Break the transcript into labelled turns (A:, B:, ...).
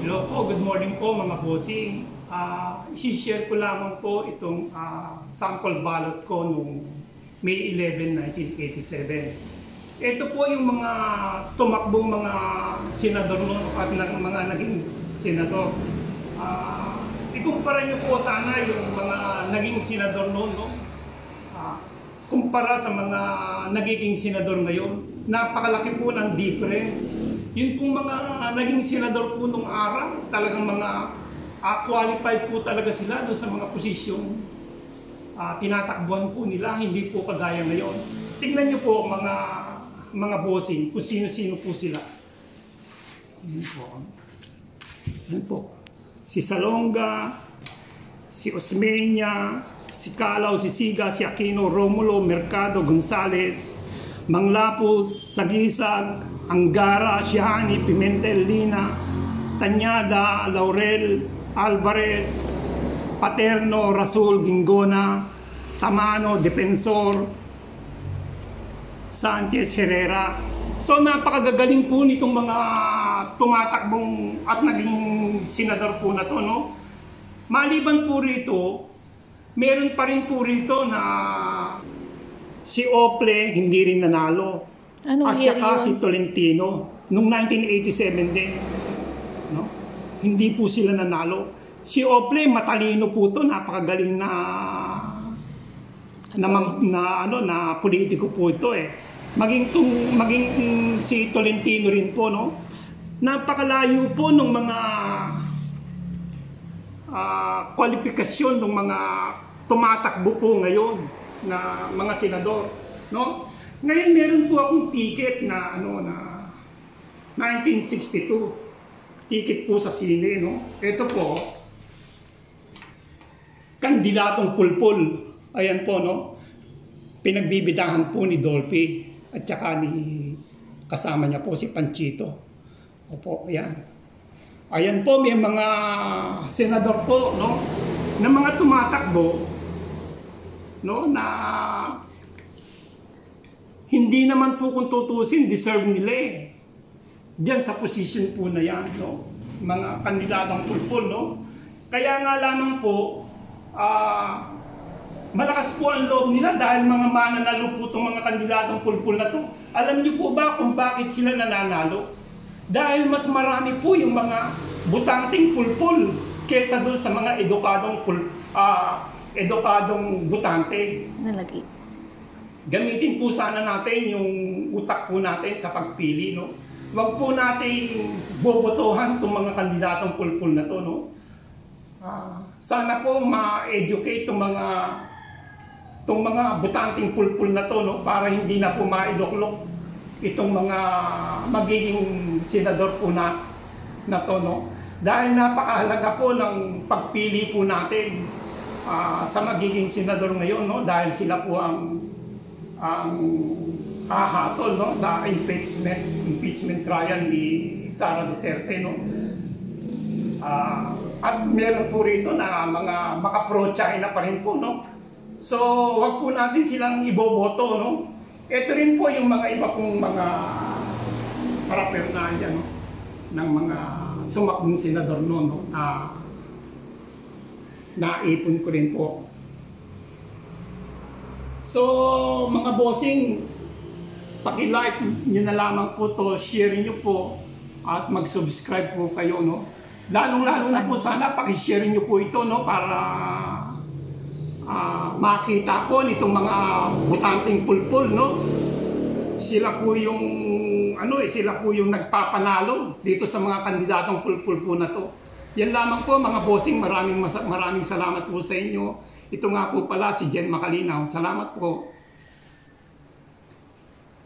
A: Hello po, good morning po mga bossing. I-share ko lamang po itong sample ballot ko noong May 11, 1987. Ito po yung mga tumakbong mga senador noon at mga naging senador. Ikumpara nyo po sana yung mga naging senador noon, no? Kumpara sa mga nagiging senador ngayon. Napakalaki po ng difference. Yun pong mga naging senador po nung araw, talagang mga qualified po talaga sila doon sa mga posisyong tinatakbuhan po nila, hindi po kagaya ngayon. Tingnan nyo po mga bossing, kung sino-sino po sila. Yan po. Si Salonga, si Osmeña, si Calao, si Siga, si Aquino, Romulo, Mercado, Gonzales, Manglapus, Sagisag, Angara, Shihani, Pimentel, Lina, Tañada, Laurel, Alvarez, Paterno, Rasul, Gingona, Tamano, Defensor, Sanchez, Herrera. So napakagagaling po nitong mga tumatakbong at naging senador po na to, no? Maliban po rito, meron pa rin po rito na si Ople hindi rin nanalo. At saka si Tolentino noong 1987 din, no? Hindi po sila nanalo. Si Ople matalino po to, napakagaling na politiko po ito eh. Maging si Tolentino rin po, no? Napakalayo po ng mga kwalifikasyon ng mga tumatakbo po ngayon na mga senador, no? Ngayon meron po akong ticket na na 1962 ticket po sa sine, no? Ito po kandidatong pulpul, ayan po, no? Pinagbibidahan po ni Dolphy at saka ni kasama niya po si Panchito. Opo, ayan. Ayan po, may mga senador po, no, na mga tumatakbo, no, na hindi naman po kung tutusin, deserve nila eh. Diyan sa position po na yan, no, mga kandidatong pulpul, no. Kaya nga lamang po, malakas po ang loob nila dahil mga mananalo po itong mga kandidatong pulpul na to. Alam niyo po ba kung bakit sila nananalo? Dahil mas marami po yung mga butanteng pulpul kesa doon sa mga edukadong butante. Nalagi. Gamitin po sana natin yung utak po natin sa pagpili, no? Huwag po natin bobotohan itong mga kandidatong pulpul na to, no? Sana po ma-educate itong mga butanteng pulpul na to, no? Para hindi na po mailoklok itong mga magiging senador po na to, no? Dahil napakahalaga po ng pagpili po natin sa magiging senador ngayon, no? Dahil sila po ang hahatol, no, sa impeachment trial ni Sara Duterte, no? At meron po rito na mga maka-pro-China pa rin po, no? So, wag po natin silang iboboto, no? Ito rin po yung mga iba pong mga paraphernalia, no, ng mga tumakbong senador noon, no, na naipon ko rin po. So, mga bossing, paki-like nyo na lamang po to, share nyo po, at mag-subscribe po kayo, no? Lalong-lalo na po sana paki-share nyo po ito, no, para makita po nitong mga butanteng pulpul, no? Sila po yung sila po yung nagpapanalo dito sa mga kandidatong pulpul po na to. Yan lamang po mga bossing, maraming salamat po sa inyo. Ito nga po pala si Jen Macalinaw. Salamat po.